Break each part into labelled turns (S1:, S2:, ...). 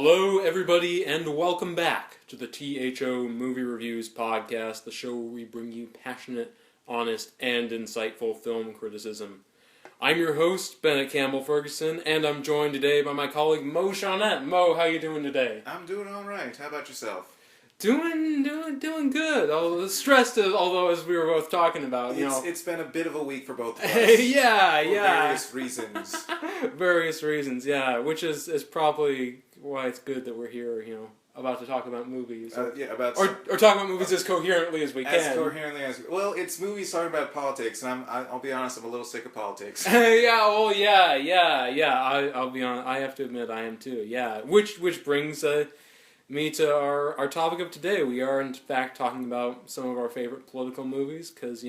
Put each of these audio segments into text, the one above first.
S1: Hello, everybody, and welcome back to the T.H.O. Movie Reviews podcast, the show where we bring you passionate, honest, and insightful film criticism. I'm your host, Bennett Campbell Ferguson, and I'm joined today by my colleague Mo Shawnette. Mo, how you doing today?
S2: I'm doing all right. How about yourself?
S1: Doing good. Although stressed, although as we were both talking about,
S2: it's been a bit of a week for both of us.
S1: yeah.
S2: Various reasons.
S1: Various reasons, yeah. Which is probably why it's good that we're here, about to talk about movies. Or talk about movies as coherently as we can.
S2: As coherently as... Well, it's movies talking about politics, and I'll be honest, I'm a little sick of politics.
S1: I'll be honest, I have to admit I am too, yeah. Which brings me to our topic of today. We are, in fact, talking about some of our favorite political movies, because,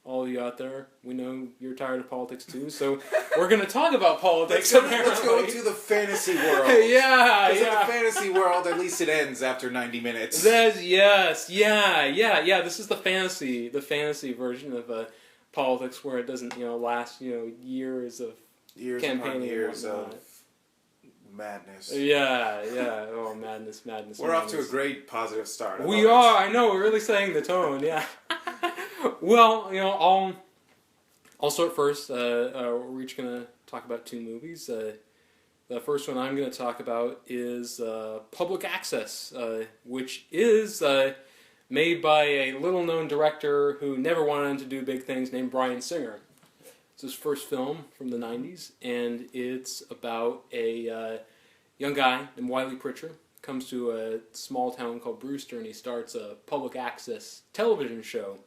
S1: all of you out there, we know you're tired of politics too, so we're going to talk about politics,
S2: Let's go into the fantasy world.
S1: Yeah.
S2: Because in the fantasy world, at least it ends after 90 minutes.
S1: This is the fantasy version of politics, where it doesn't, last, years of campaigning
S2: years of madness.
S1: Yeah. Oh, madness.
S2: We're off to a great positive start.
S1: We are. I know. We're really setting the tone. Yeah. Well, I'll start first. We're each gonna talk about two movies. The first one I'm gonna talk about is Public Access, which is made by a little-known director who never wanted to do big things, named Bryan Singer. It's his first film from the 90s, and it's about a young guy named Wiley Pritchard. Comes to a small town called Brewster, and he starts a public access television show.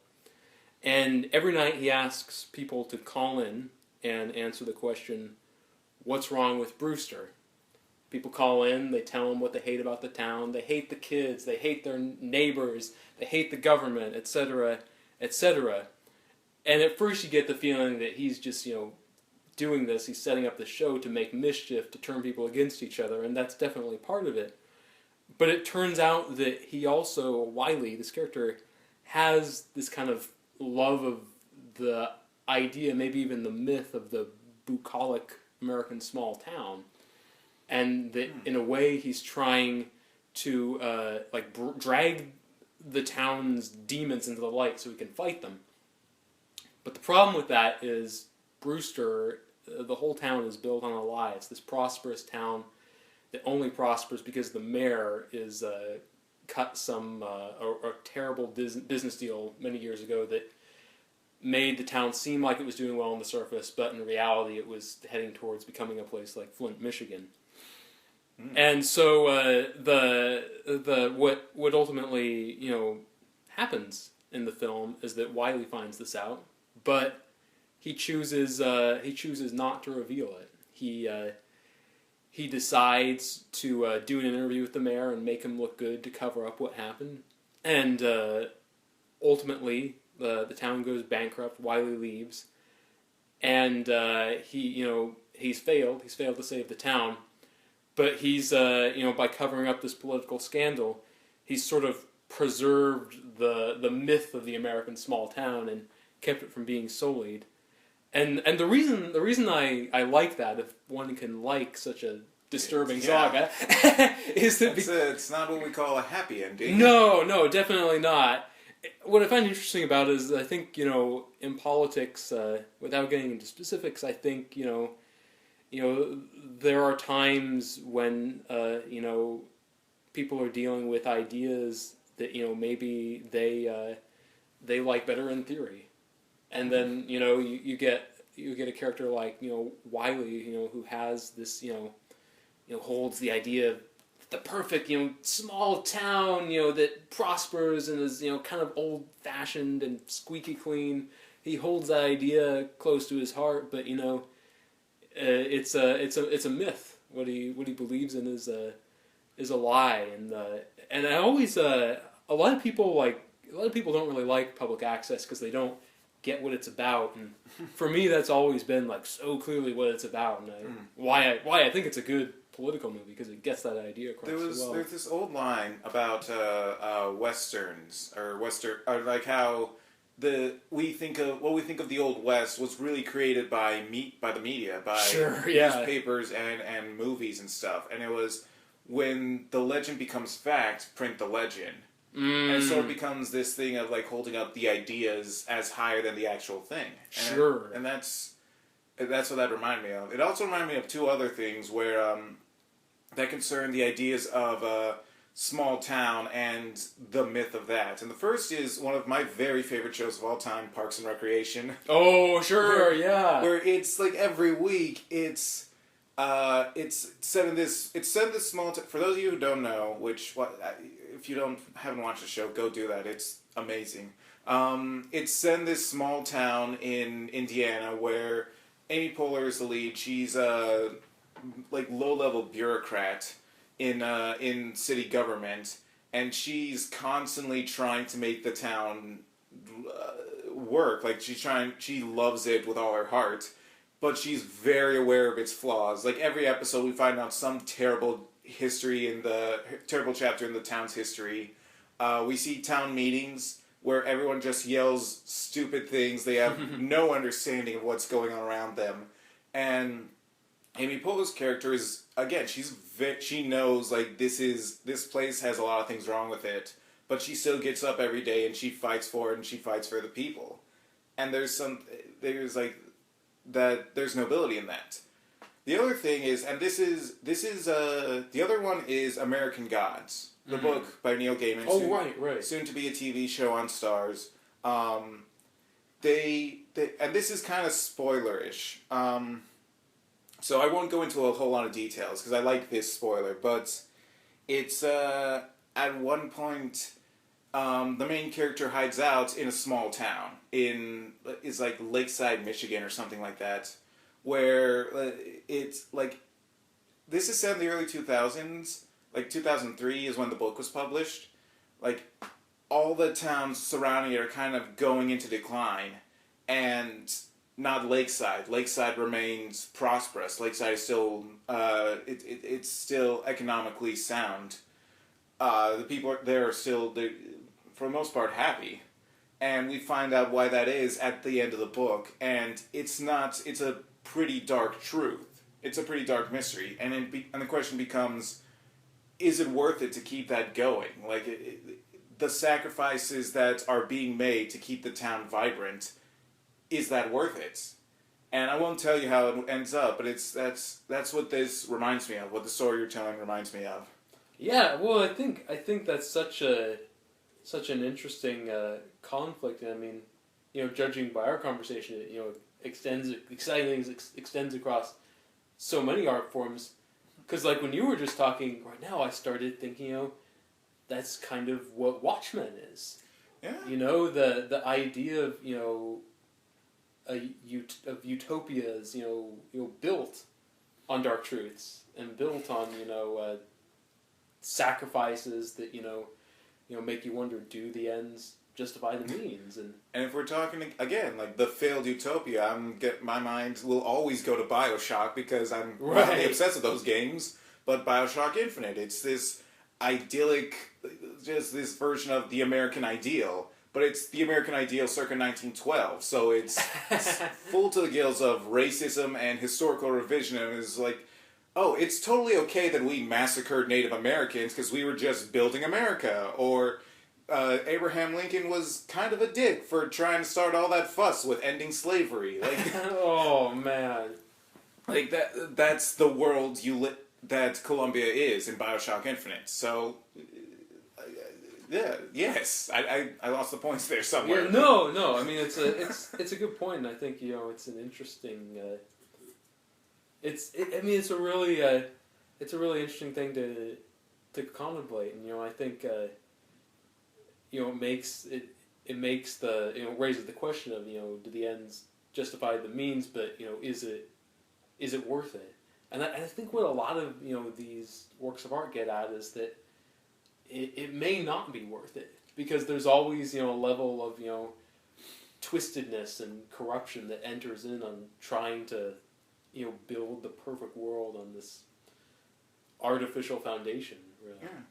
S1: And every night he asks people to call in and answer the question, what's wrong with Brewster? People call in, they tell him what they hate about the town, they hate the kids, they hate their neighbors, they hate the government, etc., etc. And at first you get the feeling that he's just, doing this, he's setting up the show to make mischief, to turn people against each other, and that's definitely part of it. But it turns out that he also, Wiley, this character, has this kind of love of the idea, maybe even the myth of the bucolic American small town, and that in a way he's trying to drag the town's demons into the light so he can fight them. But the problem with that is Brewster, the whole town is built on a lie. It's this prosperous town that only prospers because the mayor is cut some a terrible business deal many years ago that made the town seem like it was doing well on the surface, but in reality it was heading towards becoming a place like Flint, Michigan. And so what ultimately happens in the film is that Wiley finds this out, but he chooses not to reveal it. He decides to do an interview with the mayor and make him look good to cover up what happened. And ultimately, the town goes bankrupt. Wiley leaves, and he's failed. He's failed to save the town, but he's by covering up this political scandal, he's sort of preserved the myth of the American small town and kept it from being sullied. And the reason I like that, if one can like such a disturbing saga, is that
S2: it's not what we call a happy ending.
S1: No, definitely not. What I find interesting about it is, I think, in politics, without getting into specifics, I think, there are times when, people are dealing with ideas that, maybe they like better in theory. And then, you get a character like, Wiley, who has this, holds the idea of the perfect, small town, that prospers and is, kind of old-fashioned and squeaky clean. He holds that idea close to his heart, but it's a myth. What he believes in is a lie, and I always a lot of people don't really like public access because they don't get what it's about, and for me that's always been so clearly what it's about, and why I think it's a good political movie, because it gets that idea across well.
S2: There's this old line about westerns or like how what we think of the Old West was really created by the media, by newspapers and movies and stuff, and it was when the legend becomes fact, print the legend. And it sort of becomes this thing of like holding up the ideas as higher than the actual thing.
S1: Sure.
S2: And that's what that reminded me of. It also reminded me of two other things where that concern the ideas of a small town and the myth of that. And the first is one of my very favorite shows of all time, Parks and Recreation.
S1: Oh, sure, yeah.
S2: Where it's like every week it's set in this small for those of you who don't know, if you haven't watched the show, go do that. It's amazing. It's set in this small town in Indiana where Amy Poehler is the lead. She's a low-level bureaucrat in city government, and she's constantly trying to make the town work. Like she loves it with all her heart, but she's very aware of its flaws. Like every episode, we find out some terrible terrible chapter in the town's history. We see town meetings where everyone just yells stupid things. They have no understanding of what's going on around them. And Amy Poehler's character is, again, she knows like this place has a lot of things wrong with it, but she still gets up every day and she fights for it and she fights for the people. And there's nobility in that. The other thing is, and the other one is American Gods, the book by Neil Gaiman.
S1: Right.
S2: Soon to be a TV show on Starz. And this is kind of spoilerish. So I won't go into a whole lot of details because I like this spoiler, but it's at one point the main character hides out in a small town it's like Lakeside, Michigan or something like that, where it's like this is set in the early 2000s. Like 2003 is when the book was published. Like all the towns surrounding it are kind of going into decline, and not Lakeside. Lakeside remains prosperous. Lakeside is still it's still economically sound. The people there are still, for the most part, happy, and we find out why that is at the end of the book. And it's a pretty dark truth. It's a pretty dark mystery, and the question becomes: is it worth it to keep that going? Like the sacrifices that are being made to keep the town vibrant. Is that worth it? And I won't tell you how it ends up, but that's what this reminds me of. What the story you're telling reminds me of.
S1: Yeah, well, I think that's such an interesting conflict. I mean, judging by our conversation, it extends across so many art forms. Because like when you were just talking right now, I started thinking, that's kind of what Watchmen is.
S2: Yeah.
S1: The idea of of utopias, built on dark truths and built on sacrifices that make you wonder: do the ends justify the means? And
S2: if we're talking again like the failed utopia, my mind will always go to BioShock because I'm really obsessed with those games. But BioShock Infinite, it's this idyllic, just this version of the American ideal. But it's the American ideal circa 1912, so it's full to the gills of racism and historical revisionism. It's like, oh, it's totally okay that we massacred Native Americans because we were just building America. Or Abraham Lincoln was kind of a dick for trying to start all that fuss with ending slavery. Like,
S1: oh, man.
S2: Like, that's the world that Columbia is in BioShock Infinite. So... yeah. Yes. I lost the points there somewhere.
S1: Yeah. No. I mean, it's a good point, and I think it's an interesting. It's a really interesting thing to contemplate, and I think it makes the raises the question of do the ends justify the means, but is it worth it? And I think what a lot of these works of art get at is that. It may not be worth it because there's always a level of twistedness and corruption that enters in on trying to build the perfect world on this artificial foundation. Really.
S2: Yeah.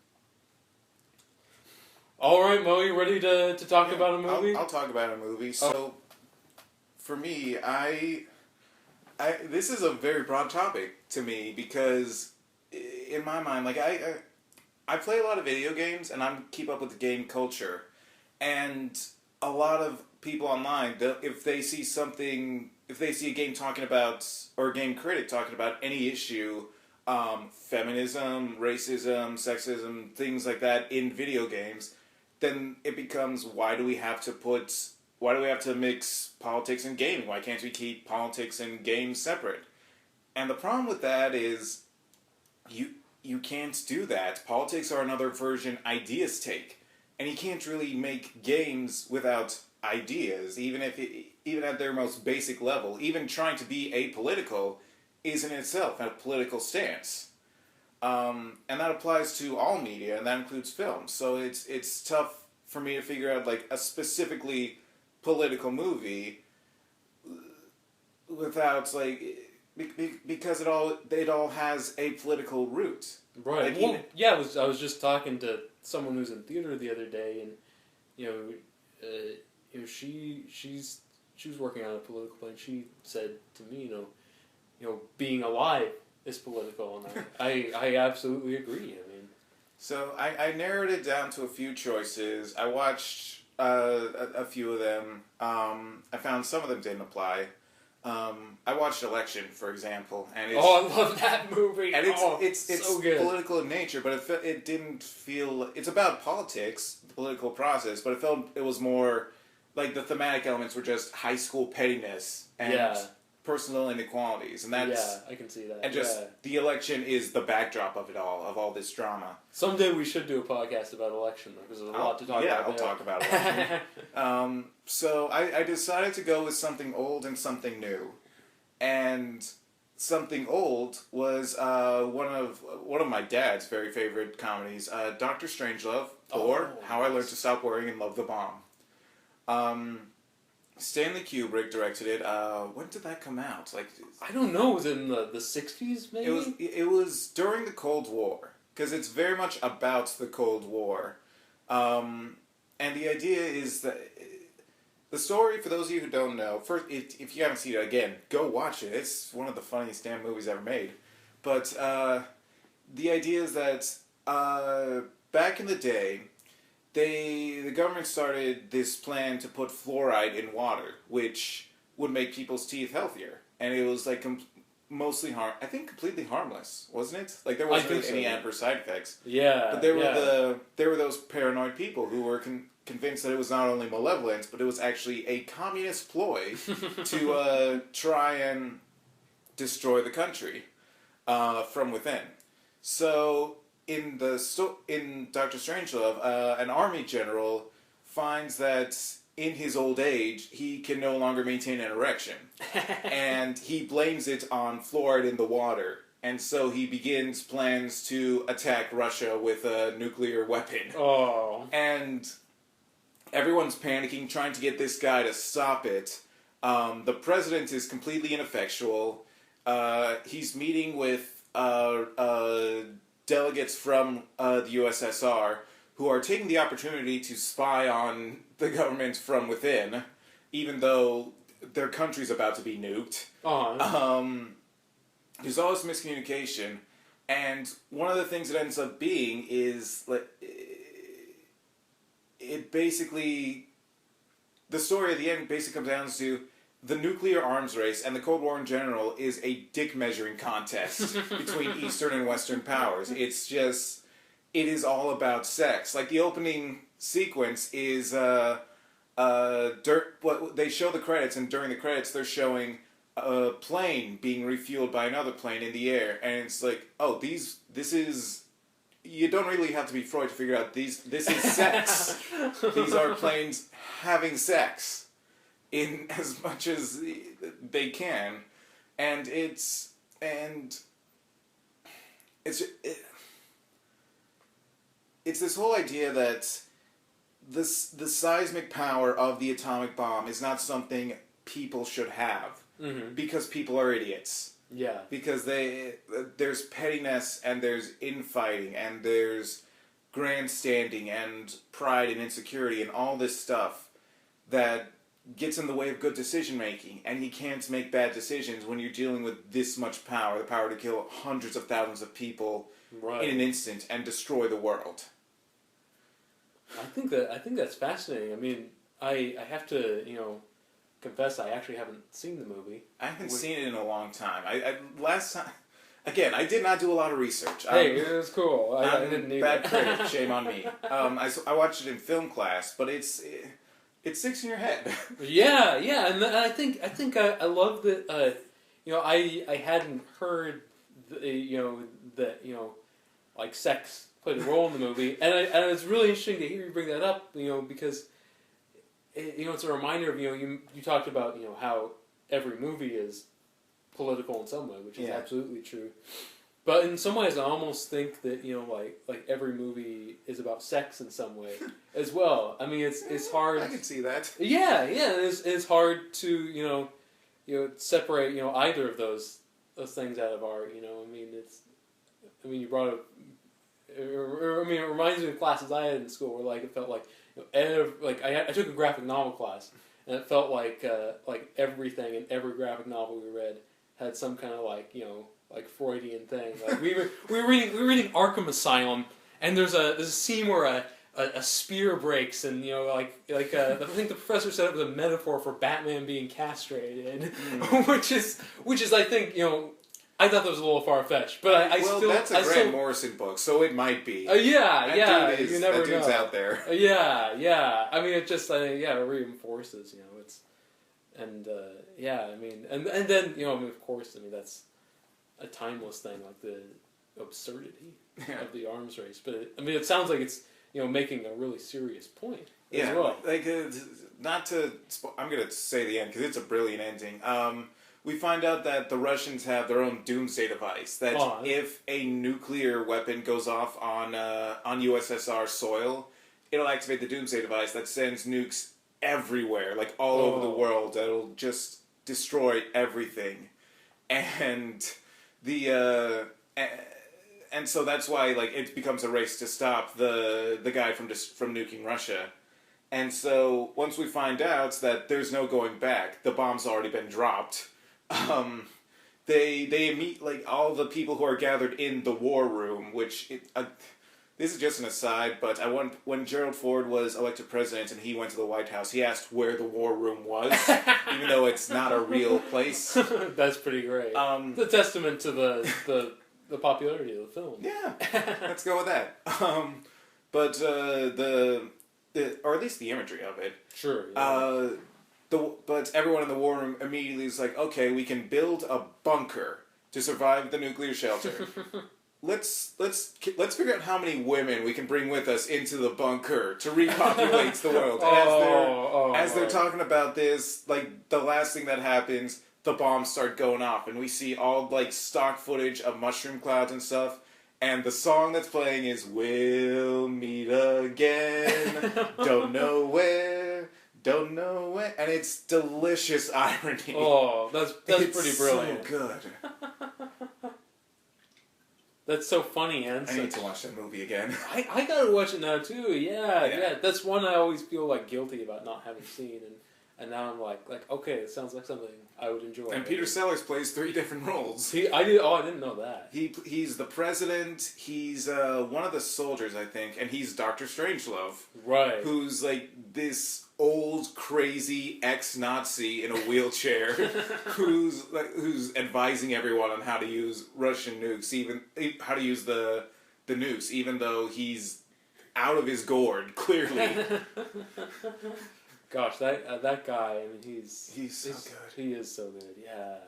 S1: All right, Mo, you ready to talk about a movie?
S2: I'll talk about a movie. So, for me, this is a very broad topic to me because in my mind, like I play a lot of video games and I keep up with the game culture, and a lot of people online, if they see a game talking about, or a game critic talking about any issue, feminism, racism, sexism, things like that in video games, then it becomes, why do we have to mix politics and gaming? Why can't we keep politics and games separate? And the problem with that is, you can't do that. Politics are another version ideas take, and you can't really make games without ideas, even at their most basic level. Even trying to be apolitical is in itself a political stance, and that applies to all media, and that includes film. So it's tough for me to figure out like a specifically political movie without like. Because it all has a political root.
S1: Right.
S2: Like,
S1: Well, yeah, I was just talking to someone who's in theater the other day, and she was working on a political plan. She said to me, being alive is political, and I absolutely agree. I mean,
S2: so I narrowed it down to a few choices. I watched a few of them. I found some of them didn't apply. I watched Election, for example, and
S1: I love that movie.
S2: And it's
S1: so good.
S2: Political in nature, but it didn't feel. It's about politics, the political process, but it was more like the thematic elements were just high school pettiness and personal inequalities, and that's
S1: I can see that.
S2: And just the election is the backdrop of it all this drama.
S1: Someday we should do a podcast about Election, though, because there's a lot to talk about.
S2: Yeah, I'll talk about Election. So I decided to go with something old and something new, and something old was one of my dad's very favorite comedies, Dr. Strangelove, or How I Learned to Stop Worrying and Love the Bomb. Stanley Kubrick directed it. When did that come out? Like,
S1: I don't know. Was it in the 60s, maybe?
S2: It was during the Cold War, because it's very much about the Cold War. And the idea is that the story, for those of you who don't know, first, if you haven't seen it, again, go watch it. It's one of the funniest damn movies ever made. But the idea is that back in the day, the government started this plan to put fluoride in water, which would make people's teeth healthier, and it was like completely harmless, wasn't it? Like there wasn't really any adverse side effects.
S1: Yeah,
S2: but there were those paranoid people who were convinced that it was not only malevolent, but it was actually a communist ploy to try and destroy the country from within. So. In Dr. Strangelove, an army general finds that in his old age he can no longer maintain an erection, and he blames it on fluoride in the water, and so he begins plans to attack Russia with a nuclear weapon.
S1: Oh.
S2: And everyone's panicking, trying to get this guy to stop it. The president is completely ineffectual. He's meeting with delegates from the USSR who are taking the opportunity to spy on the government from within, even though their country's about to be nuked. There's always miscommunication, and one of the things it ends up being is it basically, the story at the end basically comes down to the nuclear arms race and the Cold War in general is a dick measuring contest between Eastern and Western powers. It is all about sex. Like the opening sequence is, they show the credits, and during the credits they're showing a plane being refueled by another plane in the air, and it's like, oh, this is, you don't really have to be Freud to figure out this is sex. These are planes having sex in as much as they can, and it's this whole idea that the seismic power of the atomic bomb is not something people should have, because people are idiots.
S1: Yeah.
S2: Because there's pettiness, and there's infighting, and there's grandstanding, and pride and insecurity, and all this stuff that gets in the way of good decision making, and he can't make bad decisions when you're dealing with this much power, the power to kill hundreds of thousands of people in an instant and destroy the world.
S1: I think that's fascinating. I mean, I have to confess I actually haven't seen the movie.
S2: I haven't seen it in a long time. I last time. Again, I did not do a lot of research.
S1: Hey, it was cool. I didn't need
S2: bad
S1: it.
S2: critic. Shame on me. I watched it in film class, but it sticks in your head.
S1: Yeah, and I think I love that. I hadn't heard that like sex played a role in the movie, and it's really interesting to hear you bring that up. Because it's a reminder of you talked about how every movie is political in some way, which is absolutely true. But in some ways, I almost think that like every movie is about sex in some way as well. I mean, it's hard.
S2: I can see that.
S1: Yeah. It's hard to separate either of those things out of art. You brought up. It reminds me of classes I had in school where it felt like I took a graphic novel class, and it felt like everything in every graphic novel we read had some kind of like Freudian thing. Like we were reading Arkham Asylum, and there's a scene where a spear breaks, and I think the professor said it was a metaphor for Batman being castrated, which is I think I thought that was a little far fetched, but I still
S2: that's a Grant Morrison book, so it might be.
S1: Dude you never
S2: that dude's
S1: know.
S2: out there.
S1: I mean, it just it reinforces it's. And and then of course, that's a timeless thing, like the absurdity of the arms race. But it sounds like it's making a really serious point as well.
S2: Not to. I'm gonna say the end because it's a brilliant ending. We find out that the Russians have their own doomsday device. That if a nuclear weapon goes off on USSR soil, it'll activate the doomsday device that sends nukes everywhere, like all over the world. That'll just destroy everything, and and so that's why it becomes a race to stop the guy from nuking Russia. And so once we find out that there's no going back, the bomb's already been dropped. They meet all the people who are gathered in the war room, which this is just an aside, but when Gerald Ford was elected president and he went to the White House, he asked where the war room was, even though it's not a real place.
S1: That's pretty great. It's a testament to the popularity of the film.
S2: Yeah, let's go with that. But or at least the imagery of it.
S1: Sure. Yeah.
S2: But everyone in the war room immediately is like, okay, we can build a bunker to survive the nuclear shelter. Let's figure out how many women we can bring with us into the bunker to repopulate the world. And as they're talking about this, the last thing that happens, the bombs start going off, and we see all stock footage of mushroom clouds and stuff. And the song that's playing is "We'll Meet Again, Don't Know Where." Don't know when, and it's delicious irony.
S1: Oh, that's pretty brilliant.
S2: So good.
S1: That's so funny, and
S2: I need to watch that movie again.
S1: I gotta watch it now too. Yeah. That's one I always feel guilty about not having seen, and now I'm like okay, it sounds like something I would enjoy.
S2: And Peter Sellers plays 3 different roles.
S1: I didn't know that.
S2: He's the president. He's one of the soldiers, I think, and he's Dr. Strangelove,
S1: right?
S2: Who's this old crazy ex-Nazi in a wheelchair, who's advising everyone on how to use Russian nukes, even how to use the nukes, even though he's out of his gourd, clearly.
S1: Gosh, that guy, I mean, he's
S2: so good.
S1: He is so good. Yeah.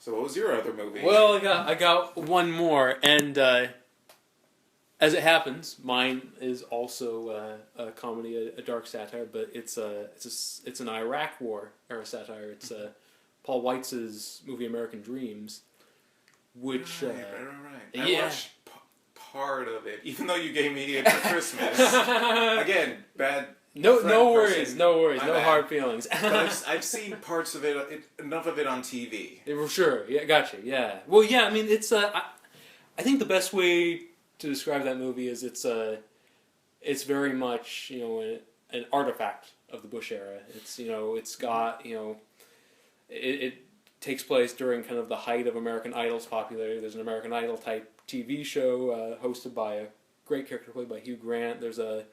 S2: So what was your other movie?
S1: Well, I got one more, and as it happens, mine is also a comedy, a dark satire, but it's an Iraq War era satire. It's Paul Weitz's movie American Dreams, which
S2: right. I watched part of it, even though you gave me it for Christmas. Again, bad.
S1: No worries, no hard feelings.
S2: But I've seen parts of it, enough of it on TV.
S1: For sure, yeah, gotcha, yeah. Well, yeah, I mean, it's I think the best way to describe that movie is it's very much an artifact of the Bush era. It's it's got it takes place during kind of the height of American Idol's popularity. There's an American Idol type TV show hosted by a great character played by Hugh Grant. There's a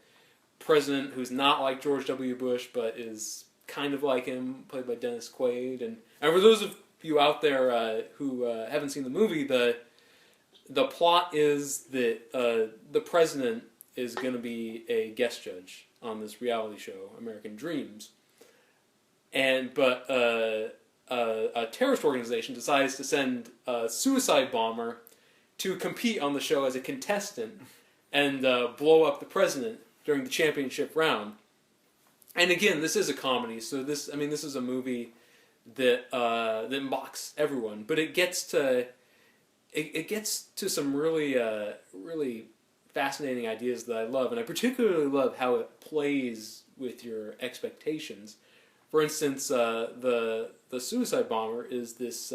S1: president who's not like George W. Bush, but is kind of like him, played by Dennis Quaid. And for those of you out there who haven't seen the movie, the plot is that the president is going to be a guest judge on this reality show, American Dreams. But a terrorist organization decides to send a suicide bomber to compete on the show as a contestant and blow up the president during the championship round. And again, this is a comedy, so this is a movie that mocks everyone, but it gets to some really fascinating ideas that I love, and I particularly love how it plays with your expectations. For instance, the suicide bomber is this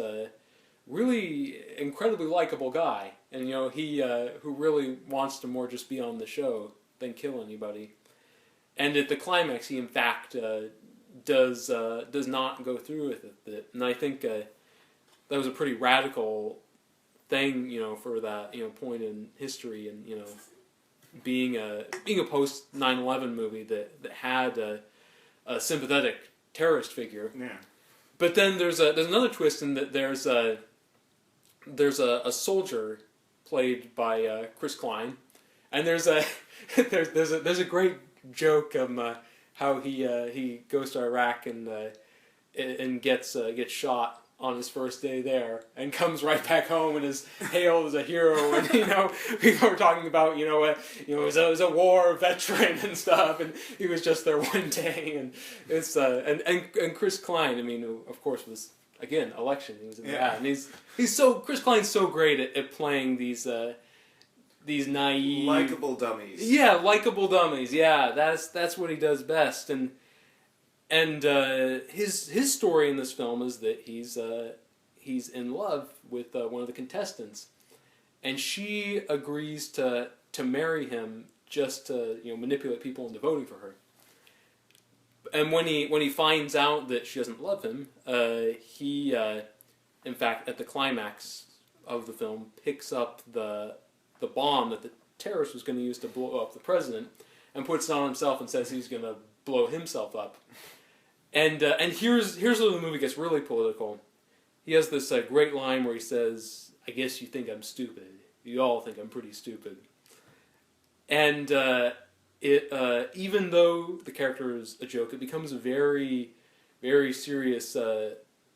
S1: really incredibly likable guy, and he who really wants to more just be on the show than kill anybody. And at the climax, he in fact does not go through with it. And I think that was a pretty radical thing, for that point in history, and being a post 9/11 movie that had a sympathetic terrorist figure.
S2: Yeah.
S1: But then there's another twist in that there's a soldier played by Chris Klein, and there's a great joke of how he goes to Iraq and gets shot on his first day there, and comes right back home and is hailed as a hero. And people are talking about he was a war veteran and stuff, and he was just there one day. And it's and Chris Klein, who of course was again election. He was in that, and Chris Klein's so great at playing these naive,
S2: likable dummies.
S1: Yeah, likable dummies. Yeah, that's what he does best. And his story in this film is that he's in love with one of the contestants, and she agrees to marry him just to manipulate people into voting for her. And when he finds out that she doesn't love him, he in fact at the climax of the film picks up the bomb that the terrorist was going to use to blow up the president, and puts it on himself and says he's going to blow himself up. And here's where the movie gets really political. He has this great line where he says, "I guess you think I'm stupid. You all think I'm pretty stupid." And even though the character is a joke, it becomes a very, very serious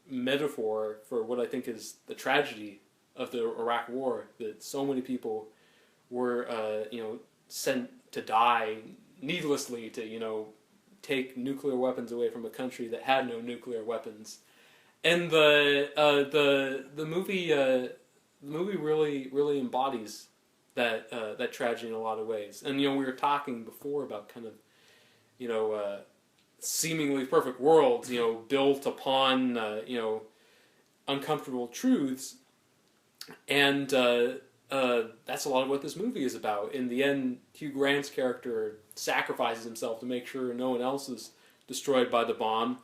S1: metaphor for what I think is the tragedy of the Iraq War, that so many people were sent to die needlessly to take nuclear weapons away from a country that had no nuclear weapons. And the movie really embodies that tragedy in a lot of ways. And we were talking before about kind of seemingly perfect worlds built upon uncomfortable truths, and that's a lot of what this movie is about. In the end, Hugh Grant's character sacrifices himself to make sure no one else is destroyed by the bomb.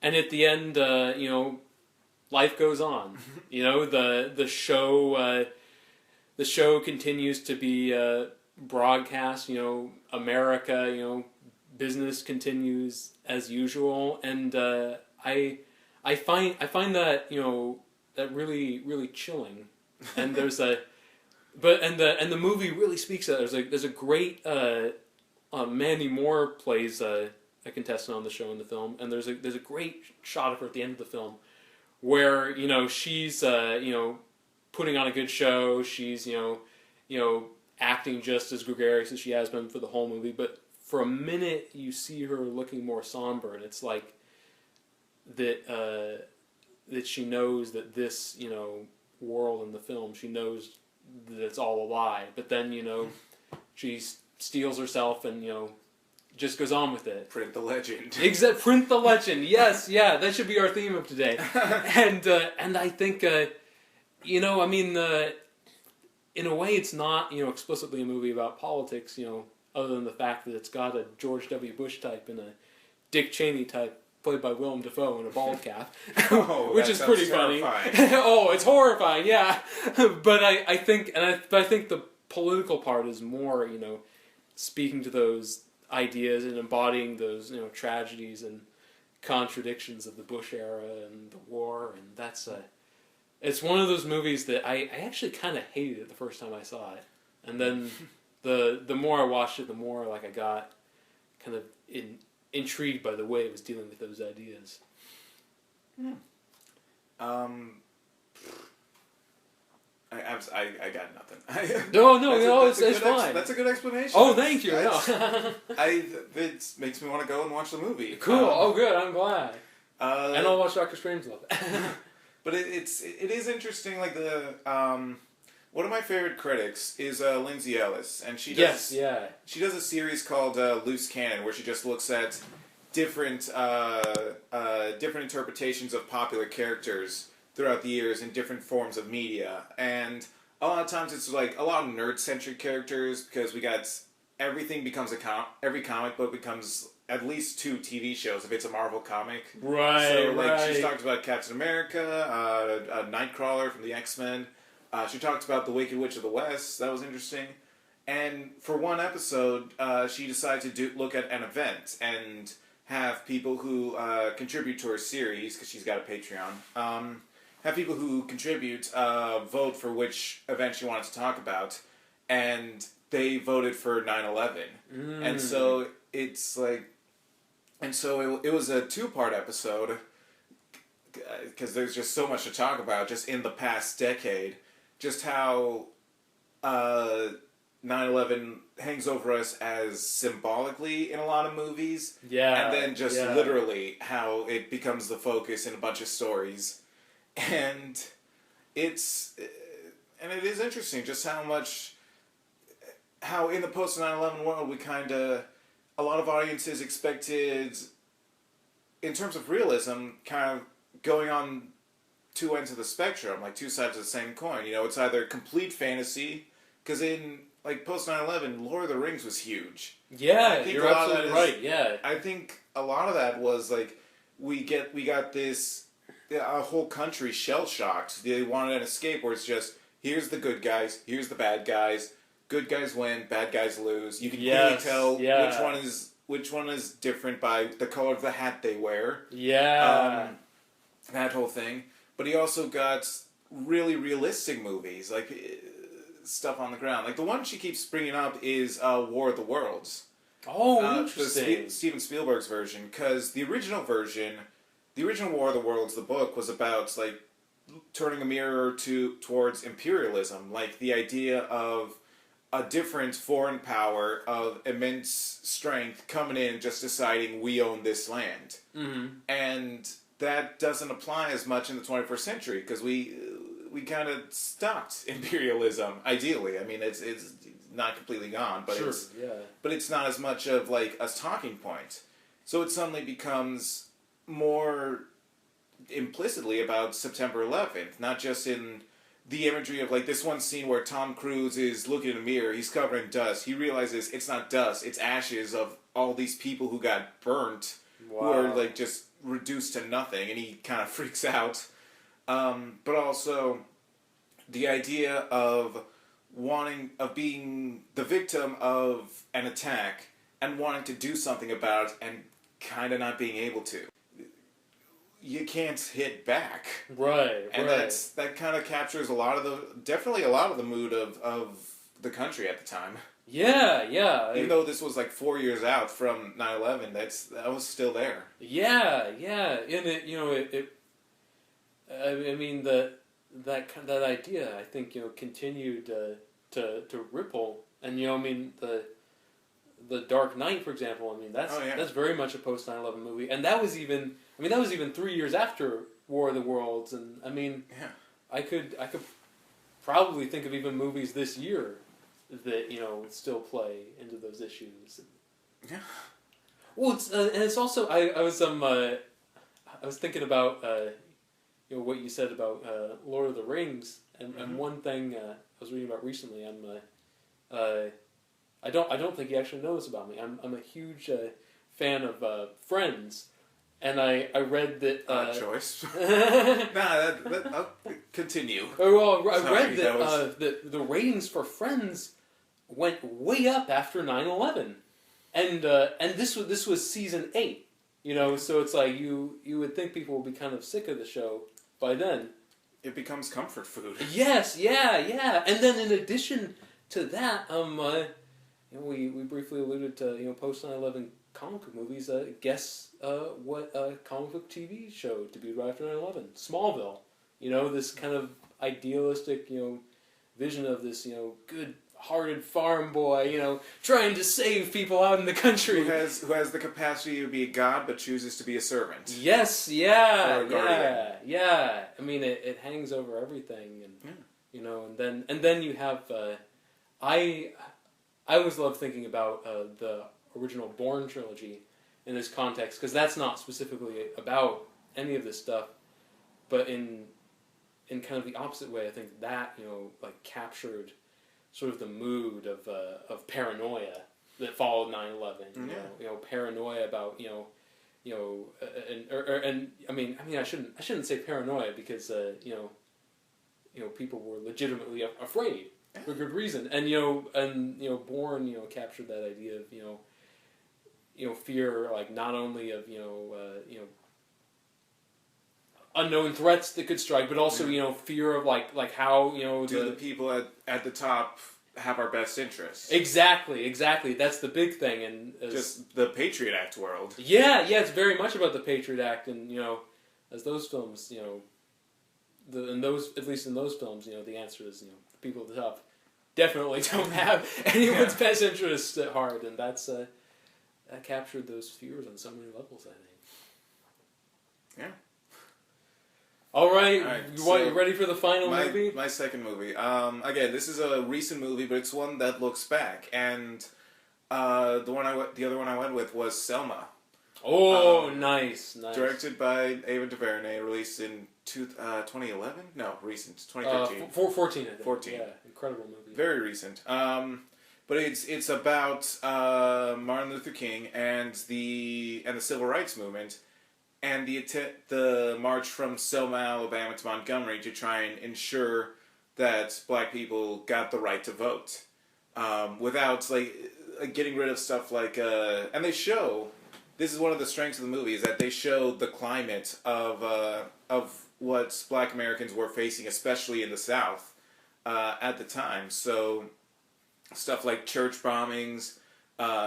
S1: And at the end, life goes on. The show continues to be broadcast. America. Business continues as usual, and I find that that really chilling. And there's the movie really speaks to that. There's a great Mandy Moore plays a contestant on the show in the film, and there's a great shot of her at the end of the film where she's putting on a good show. She's acting just as gregarious as she has been for the whole movie, but for a minute you see her looking more somber, and it's like that she knows that this world in the film, she knows that it's all a lie, but then she steels herself and just goes on with it.
S2: Print the legend.
S1: Print the legend. Yes, yeah, that should be our theme of today. And I think in a way it's not explicitly a movie about politics, other than the fact that it's got a George W. Bush type in a Dick Cheney type, played by Willem Dafoe in a bald cap,
S2: Oh,
S1: which
S2: that
S1: is
S2: sounds
S1: pretty funny.
S2: terrifying.
S1: Oh, it's horrifying, yeah. But I think the political part is more, speaking to those ideas and embodying those, tragedies and contradictions of the Bush era and the war, and that's it's one of those movies that I actually kind of hated it the first time I saw it, and then the more I watched it, the more like I got kind of intrigued by the way it was dealing with those ideas.
S2: I got nothing.
S1: No, it's fine.
S2: That's a good explanation.
S1: Oh, thank you.
S2: It makes me want to go and watch the movie.
S1: Cool. Good. I'm glad. And I'll watch Doctor Strangelove.
S2: But it is interesting. Like one of my favorite critics is Lindsay Ellis, and she does she does a series called Loose Cannon, where she just looks at different interpretations of popular characters throughout the years in different forms of media. And a lot of times it's like a lot of nerd-centric characters, because we got everything becomes every comic book becomes at least 2 TV shows if it's a Marvel comic.
S1: Right,
S2: so like
S1: right.
S2: she's talked about Captain America, Nightcrawler from the X-Men. She talked about the Wicked Witch of the West. That was interesting. And for one episode, she decided to look at an event and have people who contribute to her series, because she's got a Patreon, have people who contribute vote for which event she wanted to talk about, and they voted for 9/11. And so it's like, and so it was a 2-part episode, because there's just so much to talk about just in the past decade, just how 9/11 hangs over us as symbolically in a lot of movies, and then just literally how it becomes the focus in a bunch of stories. And it is interesting just how in the post 9/11 world we a lot of audiences expected, in terms of realism, kind of going on 2 ends of the spectrum, like 2 sides of the same coin. It's either complete fantasy, because in like post 9/11, Lord of the Rings was huge.
S1: Yeah, you're absolutely right. Yeah,
S2: I think a lot of that was like we got this. A whole country shell-shocked. They wanted an escape where it's just, here's the good guys, here's the bad guys. Good guys win, bad guys lose. You can really tell which one is different by the color of the hat they wear.
S1: Yeah.
S2: That whole thing. But he also got really realistic movies, like stuff on the ground. Like the one she keeps bringing up is War of the Worlds.
S1: Oh, interesting.
S2: Steven Spielberg's version, because the original War of the Worlds, the book, was about like turning a mirror towards imperialism, like the idea of a different foreign power of immense strength coming in and just deciding we own this land.
S1: Mm-hmm.
S2: And that doesn't apply as much in the 21st century, because we kind of stopped imperialism, ideally. I mean, it's not completely gone, but it's not as much of like a talking point. So it suddenly becomes more implicitly about September 11th, not just in the imagery of like this one scene where Tom Cruise is looking in a mirror, he's covered in dust, he realizes it's not dust, it's ashes of all these people who got burnt, who are like just reduced to nothing, and he kind of freaks out. But also the idea of being the victim of an attack and wanting to do something about it and kind of not being able to. You can't hit back,
S1: right?
S2: And that kind of captures definitely a lot of the mood of the country at the time.
S1: Yeah.
S2: Even though this was like 4 years out from 9/11, that was still there.
S1: Yeah, and it. I mean that idea, I think, continued to ripple, and I mean the Dark Knight, for example. I mean that's very much a post 9/11 movie, and that was even 3 years after War of the Worlds, and I mean, I could probably think of even movies this year that still play into those issues.
S2: Yeah.
S1: Well, it's also I was thinking about what you said about Lord of the Rings, and one thing I was reading about recently. I don't think he actually knows about me. I'm a huge fan of Friends, and I read that...
S2: choice. Continue.
S1: Well, I
S2: Sorry,
S1: read that the ratings for Friends went way up after 9/11, and this was season 8. So it's like you would think people would be kind of sick of the show by then.
S2: It becomes comfort food.
S1: Yes, yeah. And then in addition to that, we briefly alluded to post 9/11 comic book movies. Guess what comic book TV show debuted right after 9/11? Smallville. This kind of idealistic vision of this good-hearted farm boy trying to save people out in the country
S2: who has the capacity to be a god but chooses to be a servant.
S1: Yes, yeah,
S2: or a guardian.
S1: yeah. I mean, it hangs over everything, and and then you have I always love thinking about the original Bourne trilogy in this context, because that's not specifically about any of this stuff, but in kind of the opposite way. I think that captured sort of the mood of paranoia that followed 9/11. Paranoia about and I mean I shouldn't say paranoia, because people were legitimately afraid for good reason, and Bourne captured that idea of fear, like not only of unknown threats that could strike, but also fear of like how
S2: do the people at the top have our best interests?
S1: Exactly. That's the big thing, and
S2: just the Patriot Act world.
S1: Yeah. It's very much about the Patriot Act, and as those films, at least in those films, the answer is the people at the top definitely don't have anyone's best interests at heart, and that captured those fears on so many levels, I think.
S2: Yeah.
S1: All right, you ready for the final movie?
S2: My second movie. Again, this is a recent movie, but it's one that looks back, and the other one I went with was Selma.
S1: Oh, nice.
S2: Directed by Ava DuVernay, released in 2011? No, recent, 2013.
S1: 14, I think.
S2: 14.
S1: Yeah, incredible movie.
S2: Very recent. But it's about Martin Luther King and the Civil Rights Movement, and the march from Selma, Alabama to Montgomery to try and ensure that black people got the right to vote, without getting rid of stuff like and they show, this is one of the strengths of the movie, is that they show the climate of what black Americans were facing, especially in the South at the time. So stuff like church bombings,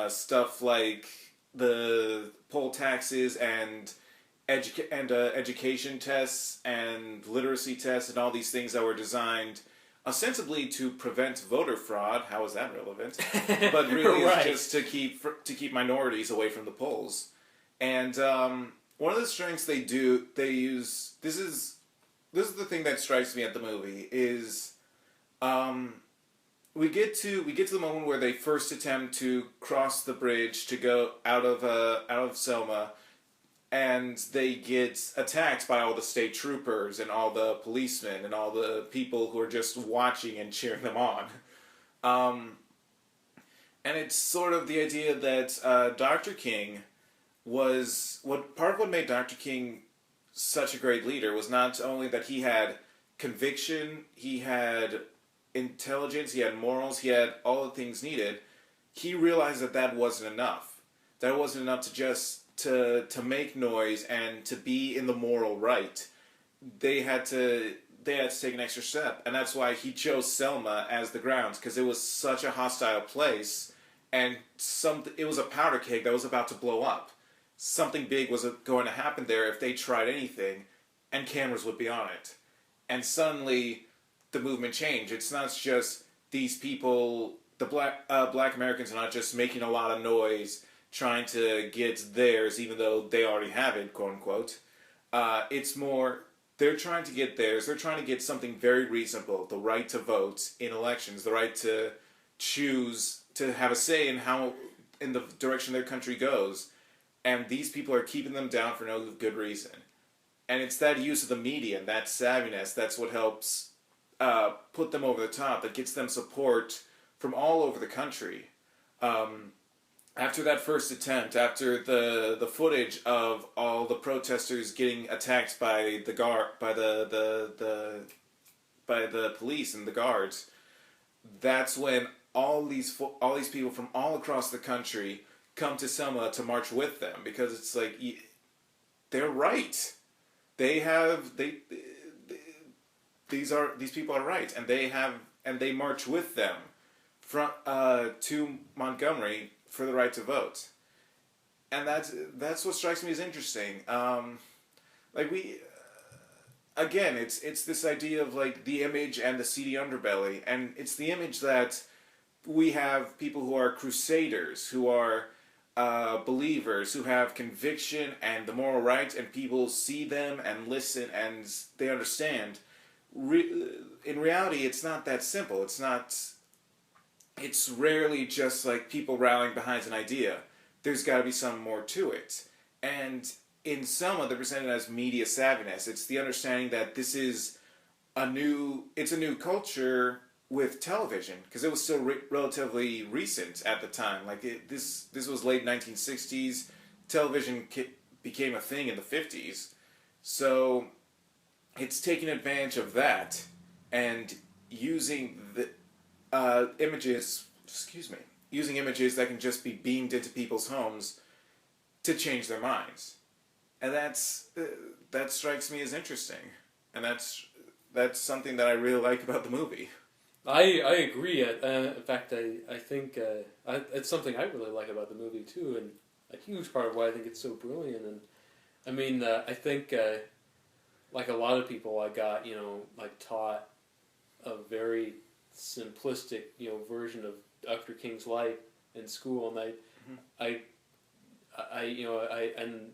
S2: stuff like the poll taxes and education tests and literacy tests and all these things that were designed ostensibly to prevent voter fraud. How is that relevant? But really,
S1: right.
S2: It's just to keep minorities away from the polls. And one of the strengths they use. This is the thing that strikes me at the movie is, we get to the moment where they first attempt to cross the bridge to go out of Selma. And they get attacked by all the state troopers and all the policemen and all the people who are just watching and cheering them on. And it's sort of the idea that Dr. King part of what made Dr. King such a great leader was not only that he had conviction, he had intelligence, he had morals, he had all the things needed. He realized that wasn't enough. That wasn't enough to just to make noise and to be in the moral right. They had to take an extra step, and that's why he chose Selma as the grounds, because it was such a hostile place, and it was a powder keg that was about to blow up. Something big was going to happen there if they tried anything, and cameras would be on it. And suddenly, the movement changed. It's not just these people, the black Americans are not just making a lot of noise trying to get theirs, even though they already have it, quote unquote. It's more, they're trying to get theirs. They're trying to get something very reasonable: the right to vote in elections, the right to choose, to have a say in the direction their country goes. And these people are keeping them down for no good reason. And it's that use of the media and that savviness that's what helps put them over the top, that gets them support from all over the country. after that first attempt, after the footage of all the protesters getting attacked by the guard, by the police and the guards, that's when all these people from all across the country come to Selma to march with them, because it's like they're right. They have these people are right, and they march with them from to Montgomery for the right to vote, and that's what strikes me as interesting. Like we again, it's this idea of like the image and the seedy underbelly, and it's the image that we have people who are crusaders, who are believers, who have conviction and the moral right, and people see them and listen and they understand. In reality, it's not that simple. It's not. It's rarely just like people rallying behind an idea. There's got to be some more to it. And in Selma, they're presented as media savviness. It's the understanding that this is it's a new culture with television, because it was still relatively recent at the time. Like this was late 1960s. Television became a thing in the 50s. So it's taking advantage of that and using the using images that can just be beamed into people's homes to change their minds, and that strikes me as interesting, and that's something that I really like about the movie.
S1: I agree. In fact, I think it's something I really like about the movie too, and a huge part of why I think it's so brilliant. And I mean, I think like a lot of people, I got like taught a very simplistic version of Dr. King's life in school, and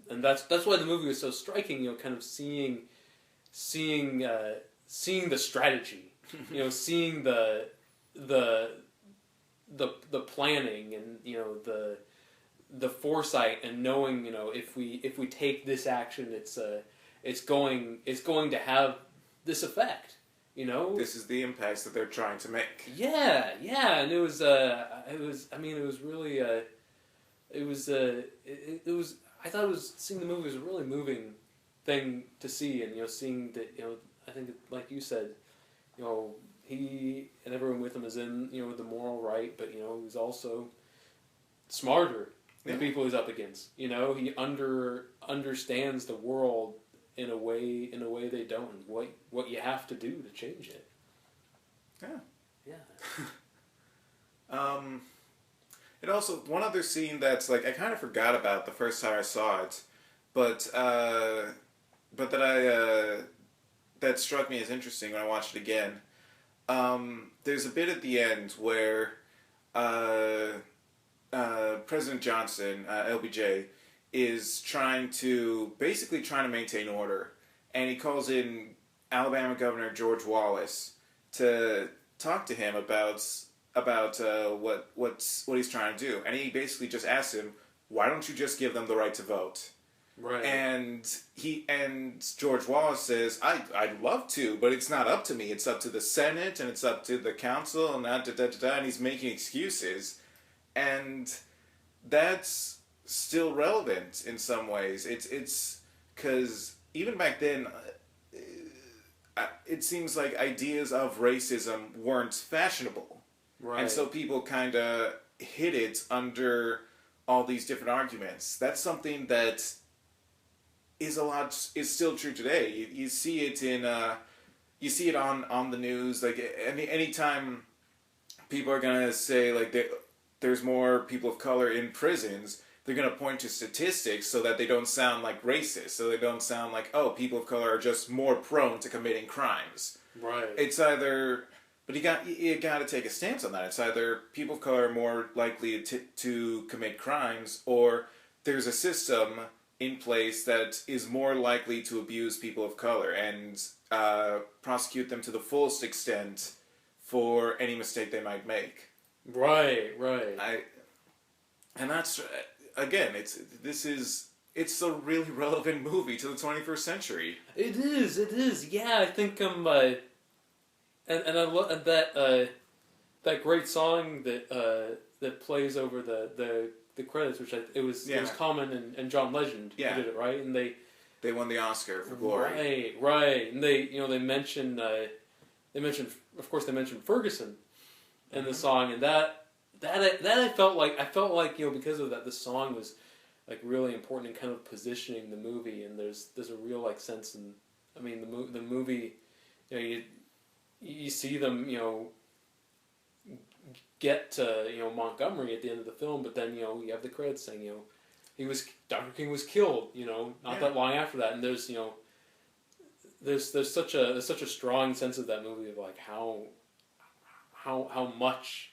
S1: and that's why the movie was so striking. Kind of seeing the strategy, seeing the planning, and the foresight, and knowing if we take this action, it's going to have this effect.
S2: This is the impacts that they're trying to make.
S1: Yeah, and it was really, I thought seeing the movie was a really moving thing to see, and seeing that, I think like you said, he and everyone with him is in, the moral right, but he's also smarter than the people he's up against. He understands the world in a way they don't. What you have to do to change it. Yeah.
S2: It also, one other scene that's like I kind of forgot about the first time I saw it, but that struck me as interesting when I watched it again. There's a bit at the end where President Johnson, LBJ, is basically trying to maintain order, and he calls in Alabama Governor George Wallace to talk to him about what he's trying to do, and he basically just asks him, "Why don't you just give them the right to vote?"
S1: Right.
S2: And George Wallace says, "I'd love to, but it's not up to me. It's up to the Senate, and it's up to the council, and and he's making excuses, and that's still relevant in some ways. It's because even back then, it seems like ideas of racism weren't fashionable,
S1: Right.
S2: and so people kind of hid it under all these different arguments. That's something that is still true today. You see it on the news. Like anytime people are gonna say like there's more people of color in prisons, they're going to point to statistics so that they don't sound like racist, so they don't sound like, oh, people of color are just more prone to committing crimes.
S1: Right.
S2: It's either, but you got to take a stance on that. It's either people of color are more likely to commit crimes, or there's a system in place that is more likely to abuse people of color and prosecute them to the fullest extent for any mistake they might make.
S1: Right.
S2: And that's, again, it's a really relevant movie to the 21st century.
S1: It is. Yeah, I think and I love that great song that plays over the the credits, which it was
S2: Yeah.
S1: Common and John Legend
S2: Yeah.
S1: who did it, right? And
S2: they won the Oscar for Glory.
S1: Right, and they mentioned of course they mentioned Ferguson in the song, and that I felt like because of that, the song was like really important in kind of positioning the movie, and there's a real like sense in, I mean, the movie, you see them, get to, Montgomery at the end of the film, but then, you have the credits saying, Dr. King was killed, not that long after that, and there's, there's such a strong sense of that movie of like how much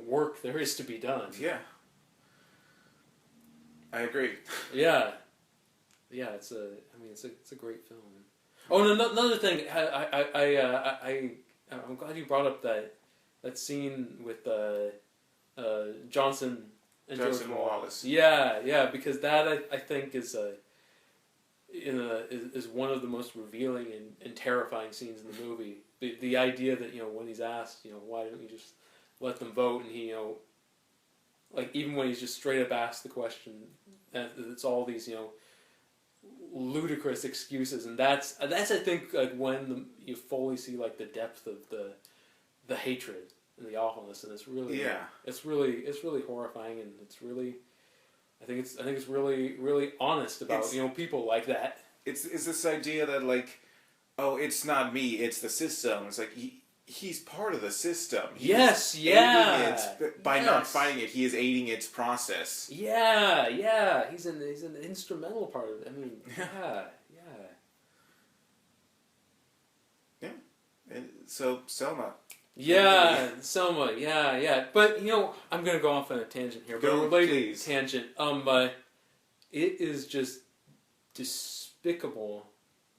S1: work there is to be done.
S2: Yeah. I agree.
S1: Yeah. It's a great film. Oh, and another thing, I'm glad you brought up that scene with Johnson and
S2: Johnson
S1: George
S2: Wallace.
S1: Yeah, because that I think is one of the most revealing and terrifying scenes in the movie. The idea that when he's asked, why don't you just let them vote, and he, like even when he's just straight up asked the question, and it's all these ludicrous excuses, and that's I think like when you fully see like the depth of the hatred and the awfulness, and it's really horrifying, and it's really I think it's really honest about people like that.
S2: It's this idea that like, oh, it's not me, it's the system. It's like he's part of the system. He's aiding it by not fighting it. He is aiding its process.
S1: Yeah. He's an instrumental part of it. I mean, yeah.
S2: And so Selma.
S1: Yeah, Selma. Yeah. But I'm gonna go off on a tangent here. But a related tangent. It is just despicable.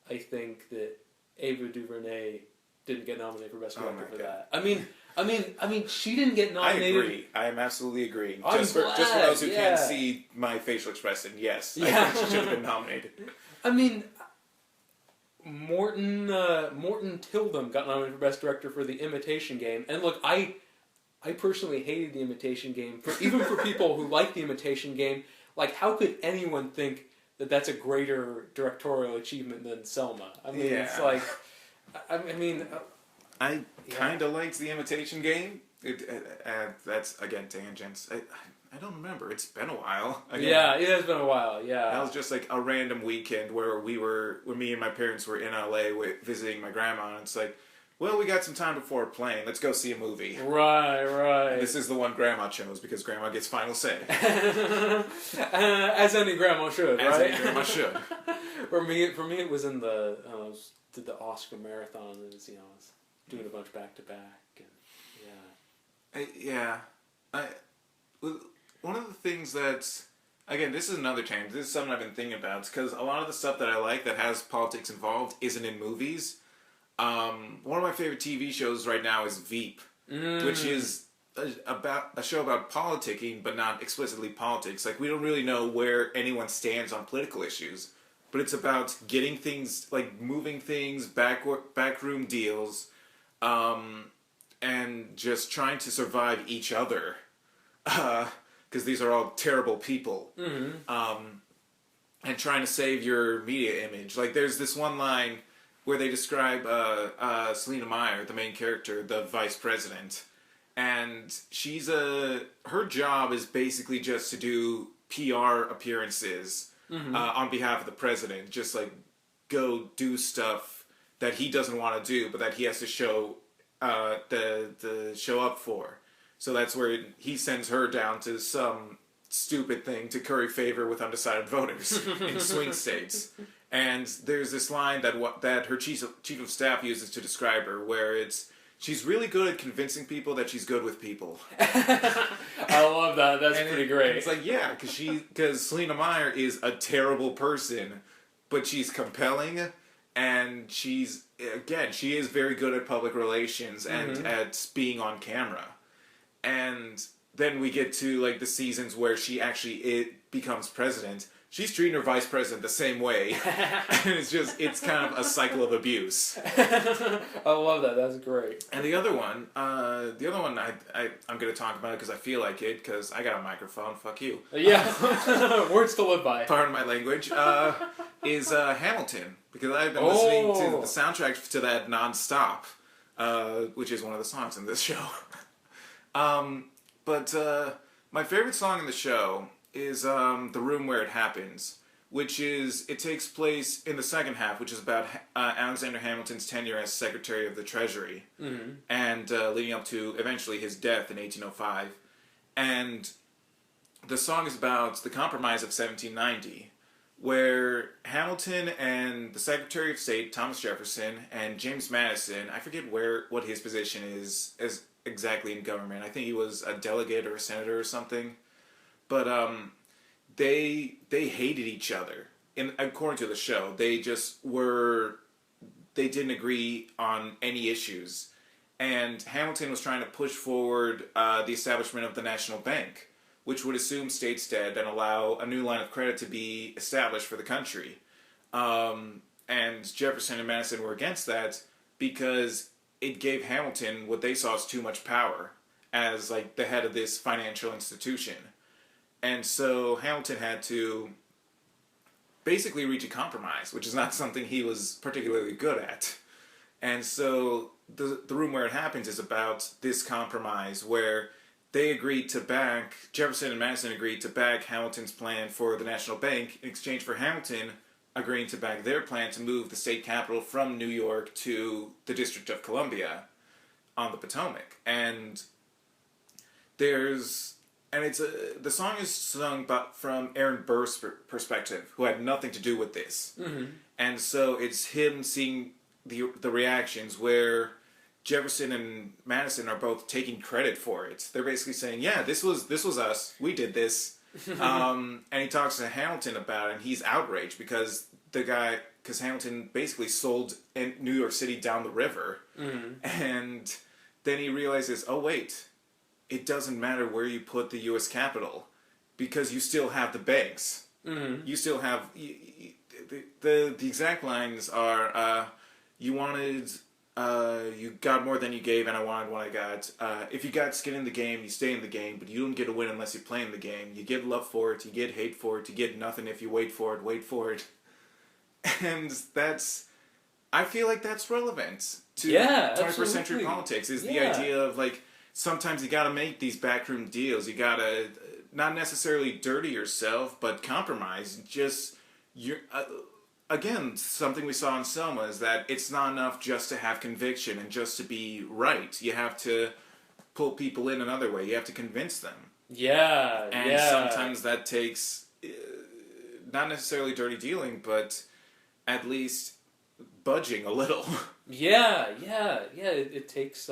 S1: I think that Ava DuVernay didn't get nominated for Best Director for that. I mean, she didn't get nominated.
S2: I agree. I am absolutely agreeing. Just for those who can't see my facial expression, yes, I think she should have been nominated.
S1: I mean, Morton Tildum got nominated for Best Director for The Imitation Game, and look, I personally hated The Imitation Game. Even for people who like The Imitation Game, like how could anyone think that that's a greater directorial achievement than Selma? I mean, it's like.
S2: I kind of liked The Imitation Game. That's, again, tangents. I don't remember. It's been a while. Again,
S1: yeah, it has been a while, yeah.
S2: That was just like a random weekend where me and my parents were in LA visiting my grandma, and it's like, well, we got some time before playing. Let's go see a movie.
S1: Right.
S2: This is the one Grandma chose because Grandma gets final say.
S1: As any grandma should, right?
S2: As any grandma should.
S1: For me, it was in did the Oscar marathon, and I was doing a bunch back to back, and
S2: one of the things that's, again, this is another change. This is something I've been thinking about, because a lot of the stuff that I like that has politics involved isn't in movies. One of my favorite TV shows right now is Veep, which is about a show about politicking, but not explicitly politics. Like, we don't really know where anyone stands on political issues, but it's about getting things, like moving things, backroom deals, and just trying to survive each other, because these are all terrible people, and trying to save your media image. Like, there's this one line where they describe Selena Meyer, the main character, the vice president, and her job is basically just to do PR appearances on behalf of the president, just like go do stuff that he doesn't want to do, but that he has to show show up for. So that's where he sends her down to some stupid thing to curry favor with undecided voters in swing states. And there's this line that her chief of staff uses to describe her, where she's really good at convincing people that she's good with people.
S1: I love that. That's pretty great.
S2: It's like, yeah, because Selena Meyer is a terrible person, but she's compelling, and she is very good at public relations and at being on camera. And then we get to like the seasons where she actually becomes president, she's treating her vice president the same way. And it's kind of a cycle of abuse.
S1: I love that. That's great.
S2: And the other one I'm going to talk about it because I feel like it, because I got a microphone, fuck you.
S1: Yeah, words to live by.
S2: Pardon my language, is Hamilton, because I've been listening to the soundtrack to that non-stop, which is one of the songs in this show. But my favorite song in the show is The Room Where It Happens, it takes place in the second half, which is about Alexander Hamilton's tenure as Secretary of the Treasury, and leading up to eventually his death in 1805. And the song is about the Compromise of 1790, where Hamilton and the Secretary of State, Thomas Jefferson, and James Madison, I forget what his position is as exactly in government. I think he was a delegate or a senator or something. But they hated each other. According to the show, they didn't agree on any issues. And Hamilton was trying to push forward the establishment of the National Bank, which would assume state's debt and allow a new line of credit to be established for the country. And Jefferson and Madison were against that because it gave Hamilton what they saw as too much power as like the head of this financial institution. And so Hamilton had to basically reach a compromise, which is not something he was particularly good at. And so the Room Where It Happens is about this compromise where Jefferson and Madison agreed to back Hamilton's plan for the National Bank in exchange for Hamilton agreeing to back their plan to move the state capital from New York to the District of Columbia on the Potomac. And the song is sung from Aaron Burr's perspective, who had nothing to do with this. Mm-hmm. And so it's him seeing the reactions where Jefferson and Madison are both taking credit for it. They're basically saying, yeah, this was us. We did this. And he talks to Hamilton about it, and he's outraged because Hamilton basically sold in New York City down the river. Mm-hmm. And then he realizes, oh, wait, it doesn't matter where you put the U.S. capital because you still have the banks. Mm-hmm. You still have... The exact lines are, you got more than you gave, and I wanted what I got. If you got skin in the game, you stay in the game, but you don't get a win unless you play in the game. You get love for it, you get hate for it, you get nothing if you wait for it. And I feel like that's relevant to 21st century politics, is the idea of, like, sometimes you gotta make these backroom deals. You gotta, not necessarily dirty yourself, but compromise. Again, something we saw in Selma is that it's not enough just to have conviction and just to be right. You have to pull people in another way. You have to convince them. And sometimes that takes not necessarily dirty dealing, but at least budging a little. It takes.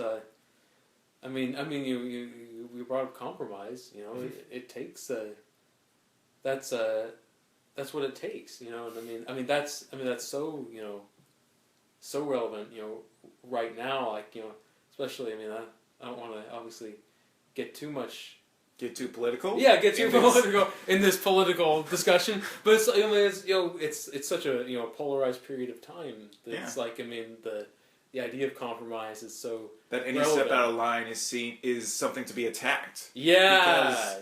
S2: You brought up compromise. You know, mm-hmm. it takes. That's what it takes, you know. And that's so, you know, so relevant, you know, right now. Like, you know, especially. I don't want to obviously get too political. Yeah, get too political in this political discussion. But it's such a, you know, polarized period of time. It's like, the idea of compromise is so that any
S1: relevant.
S2: Step out of line is something to be attacked.
S1: Because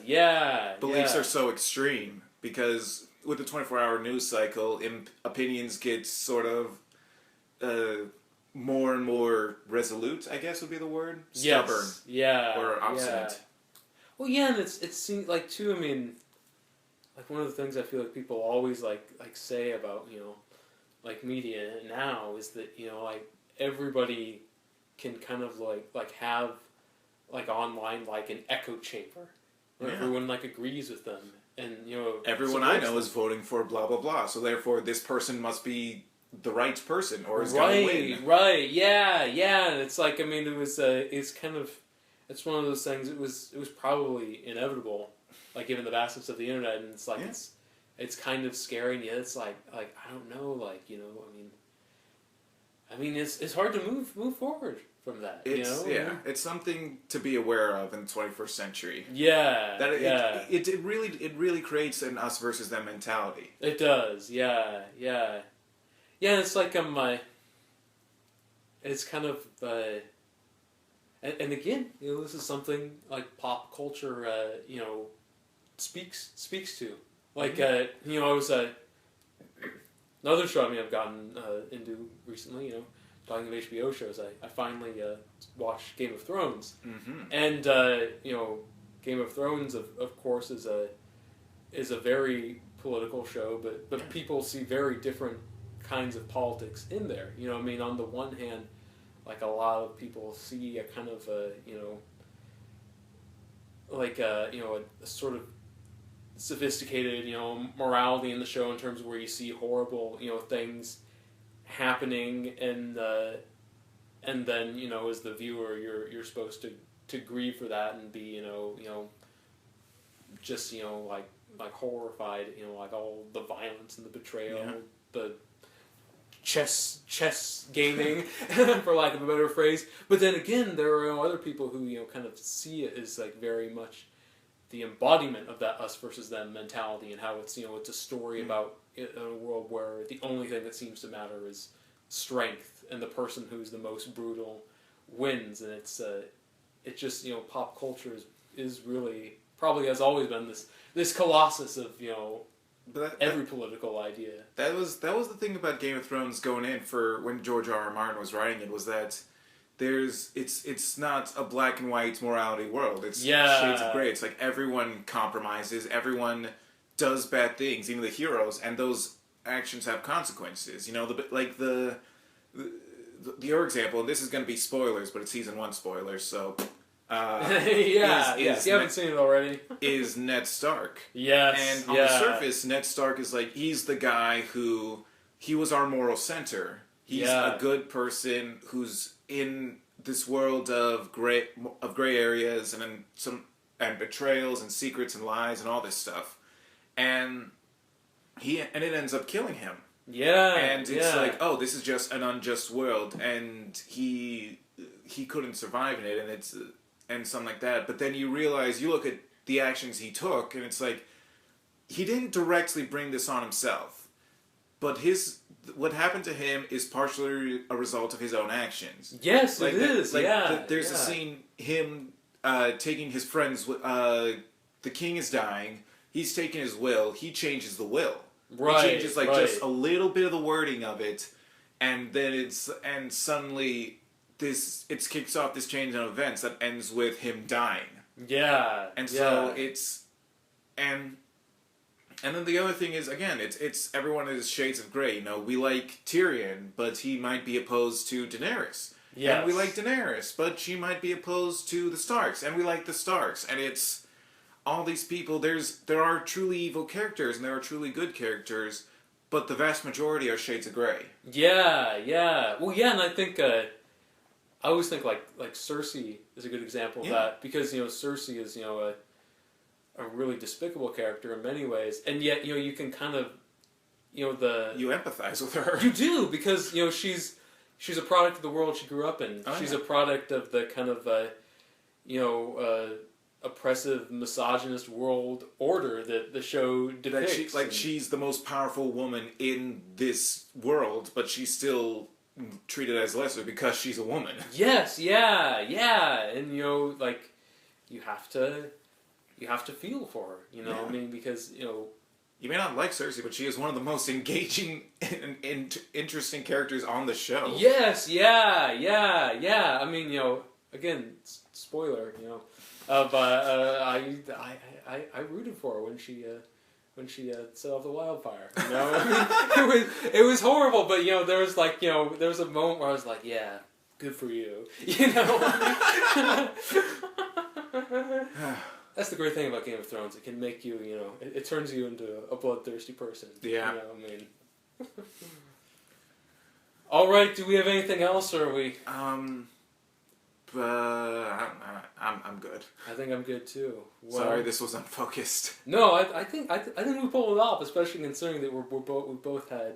S2: beliefs are so extreme. Because with the 24-hour news cycle, opinions get sort of more and more resolute, I guess would be the word. Stubborn. Or obstinate.
S1: Well, and it seems like too. Like one of the things I feel like people always like say about, you know, like media now is that, you know, like everybody can kind of like have like online like an echo chamber where everyone like agrees with them. And, you know,
S2: everyone I know is voting for blah blah blah, so therefore this person must be the right person or is going to win.
S1: Right, and it's like, it's one of those things. It was probably inevitable, like given the vastness of the internet, and it's like it's kind of scary, and yet it's like I don't know, like, you know, I mean, it's hard to move forward from that.
S2: It's something to be aware of in the 21st century.
S1: Yeah,
S2: That
S1: yeah.
S2: it really creates an us versus them mentality.
S1: It does. Yeah, yeah, yeah. It's like it's kind of and again, this is something like pop culture, speaks to. Like I was another show I've gotten into recently. Talking of HBO shows, I finally watched Game of Thrones, and Game of Thrones of course is a very political show, but people see very different kinds of politics in there. I mean, on the one hand, like a lot of people see a kind of a sort of sophisticated morality in the show in terms of where you see horrible things happening, and then as the viewer you're supposed to grieve for that and be just like horrified, like all the violence and the betrayal, the chess gaming, for lack of a better phrase. But then again, there are other people who kind of see it as like very much the embodiment of that us versus them mentality, and how it's it's a story about in a world where the only thing that seems to matter is strength, and the person who's the most brutal wins. And it's just pop culture is really probably has always been this colossus of every political idea.
S2: That was the thing about Game of Thrones going in for when George R. R. Martin was writing it, was that it's not a black and white morality world. It's shades of gray. It's like everyone compromises, everyone does bad things, even the heroes, and those actions have consequences. Your example, and this is going to be spoilers, but it's season 1 spoilers, so
S1: if you haven't seen it already,
S2: is Ned Stark.
S1: Yes.
S2: And on the surface, Ned Stark is like, he's the guy he was our moral center. He's a good person who's in this world of gray areas and betrayals and secrets and lies and all this stuff. And it ends up killing him.
S1: Yeah.
S2: And it's like, oh, this is just an unjust world, and he couldn't survive in it, and something like that. But then you realize, you look at the actions he took, and it's like, he didn't directly bring this on himself, but what happened to him is partially a result of his own actions.
S1: Yes, it is.
S2: There's a scene, him taking his friend's. The king is dying. He's taking his will. He changes the will.
S1: Right.
S2: He changes just a little bit of the wording of it, and then suddenly it kicks off this chain of events that ends with him dying.
S1: Yeah.
S2: And so and then the other thing is, again, it's everyone is shades of gray. We like Tyrion, but he might be opposed to Daenerys. Yes. And we like Daenerys, but she might be opposed to the Starks, and we like the Starks. And it's all these people. There are truly evil characters, and there are truly good characters, but the vast majority are shades of gray.
S1: Yeah, yeah. Well, yeah, and I think I always think like Cersei is a good example of that, because Cersei is a really despicable character in many ways, and yet you can kind of you
S2: empathize with her.
S1: You do, because she's a product of the world she grew up in. She's a product of the kind of oppressive, misogynist world order that the show depicts.
S2: She's the most powerful woman in this world, but she's still treated as lesser because she's a woman. Yes, yeah, and you have to feel for her, I mean, because
S1: you
S2: may not like Cersei, but she is one of the most engaging and interesting characters on the show.
S1: Yes, yeah. I mean, again, spoiler, I rooted for her when she set off the wildfire. I mean, it was horrible, but there was there was a moment where I was like, yeah, good for you, That's the great thing about Game of Thrones. It can make you, it turns you into a bloodthirsty person.
S2: Yeah.
S1: I mean. All right. Do we have anything else, or are we?
S2: I'm good.
S1: I think I'm good too.
S2: Well, sorry, this was unfocused.
S1: No, I think we pulled it off, especially considering that we both had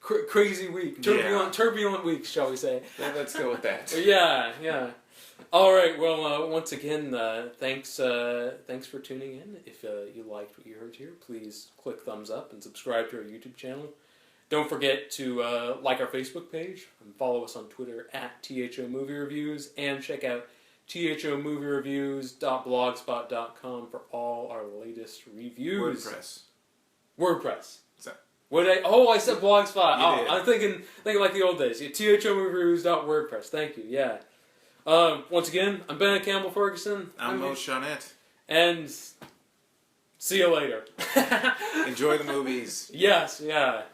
S1: crazy week, turbulent week, shall we say?
S2: Let's go with that.
S1: Yeah. All right. Well, once again, thanks for tuning in. If you liked what you heard here, please click thumbs up and subscribe to our YouTube channel. Don't forget to like our Facebook page and follow us on Twitter at T.H.O Movie Reviews, and check out THOmoviereviews.blogspot.com for all our latest reviews. WordPress. What did I? Oh, I said Blogspot. I'm thinking like the old days. Yeah, THOmoviereviews.wordpress. Thank you. Yeah. Once again, I'm Bennett Campbell Ferguson.
S2: I'm Mo Shawnette.
S1: And see you later.
S2: Enjoy the movies.
S1: Yes. Yeah.